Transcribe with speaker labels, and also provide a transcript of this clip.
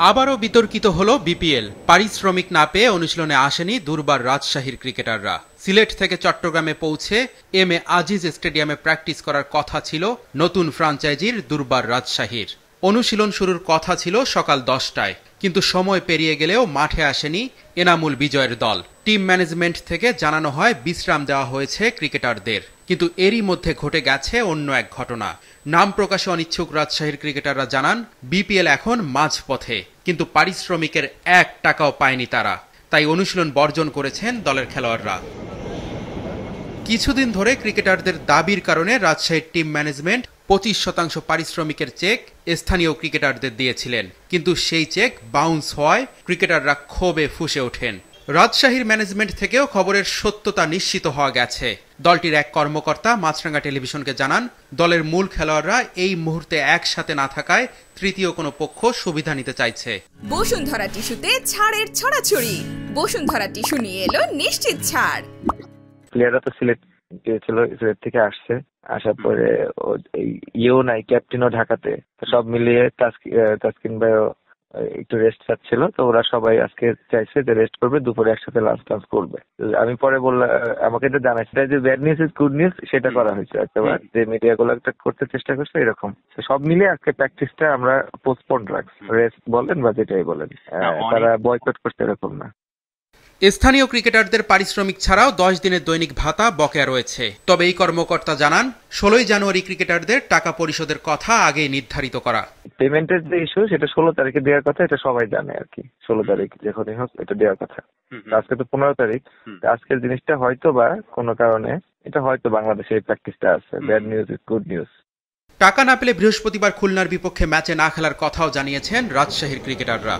Speaker 1: আবারও বিতর্কিত হলো বিপিএল। পারিশ্রমিক না পেয়ে অনুশীলনে আসেনি দুর্বার রাজশাহীর ক্রিকেটাররা। সিলেট থেকে চট্টগ্রামে পৌঁছে এম এ আজিজ স্টেডিয়ামে প্র্যাকটিস করার কথা ছিল নতুন ফ্রাঞ্চাইজির দুর্বার রাজশাহীর। অনুশীলন শুরুর কথা ছিল সকাল 10টায়, কিন্তু সময় পেরিয়ে গেলেও মাঠে আসেনি এনামুল বিজয়ের দল। টিম ম্যানেজমেন্ট থেকে জানানো হয় বিশ্রাম দেওয়া হয়েছে ক্রিকেটারদের, কিন্তু এরই মধ্যে ঘটে গেছে অন্য এক ঘটনা। নাম প্রকাশে অনিচ্ছুক রাজশাহীর ক্রিকেটাররা জানান, বিপিএল এখন মাঝপথে, কিন্তু পারিশ্রমিকের 1 টাকাও পায়নি তারা। তাই অনুশীলন বর্জন করেছেন দলের খেলোয়াড়রা। কিছুদিন ধরে ক্রিকেটারদের দাবির কারণে রাজশাহীর টিম ম্যানেজমেন্ট 25% পারিশ্রমিকের চেক স্থানীয় ক্রিকেটারদের দিয়েছিলেন, কিন্তু সেই চেক বাউন্স হওয়ায় ক্রিকেটাররা ক্ষোভে ফুঁসে ওঠেন। রাজশাহীর ম্যানেজমেন্ট থেকেও খবরের সত্যতা নিশ্চিত হওয়া গেছে। দলটির এক কর্মকর্তা মাছরাঙ্গা টেলিভিশনকে জানান, দলের মূল খেলোয়াড়রা এই মুহূর্তে একসাথে না থাকায় তৃতীয় কোনো পক্ষ সুবিধা নিতে চাইছে।
Speaker 2: বসুন্ধরা টিস্যুতে ছাড়ের ছড়াছড়ি। বসুন্ধরা টিস্যু নিয়ে এলো নিশ্চিত ছাড়।
Speaker 3: প্লেয়াররা তো সিলেট গিয়েছিল, সিলেট থেকে আসছে, আসার পরে ইয়েও নাই, ক্যাপ্টেনও ঢাকাতে, সব মিলিয়ে তাসকিন ভাইও একটু রেস্ট চাচ্ছিল। তো ওরা সবাই আজকে চাইছে যে রেস্ট করবে, দুপুরে একসাথে লাঞ্চ টাঞ্চ করবে। আমি পরে বললাম, আমাকে এটা জানাই সেটা যে bad news is good news, সেটা করা হয়েছে একেবারে, যে মিডিয়া গুলো একটা করতে চেষ্টা করছে এরকম। সব মিলিয়ে আজকে প্র্যাকটিসটা আমরা পোস্টপোন রাখছি, রেস্ট বলেন বা যেটাই বলেন, তারা বয়কট করছে এরকম না।
Speaker 1: স্থানীয় ক্রিকেটারদের পারিশ্রমিক ছাড়াও 10 দিনের দৈনিক ভাতা বকেয়া রয়েছে। তবে এই কর্মকর্তা জানান, 16 জানুয়ারি ক্রিকেটারদের টাকা পরিশোধের কথা আগেই নির্ধারিত করা।
Speaker 3: পেমেন্টের যে ইস্যু, সেটা 16 তারিখে দেওয়ার কথা, এটা সবাই জানে আর কি। 16 তারিখ যখনই হোক এটা দেওয়ার কথা। আজকে তো 15 তারিখ। আজকের জিনিসটা হয়তো বা কোনো কারণে, এটা হয়তো বাংলাদেশে এই প্র্যাকটিসটা আছে, bad news is good news.
Speaker 1: টাকা না পেলে বৃহস্পতিবার খুলনার বিপক্ষে ম্যাচে না খেলার কথাও জানিয়েছেন রাজশাহীর ক্রিকেটাররা।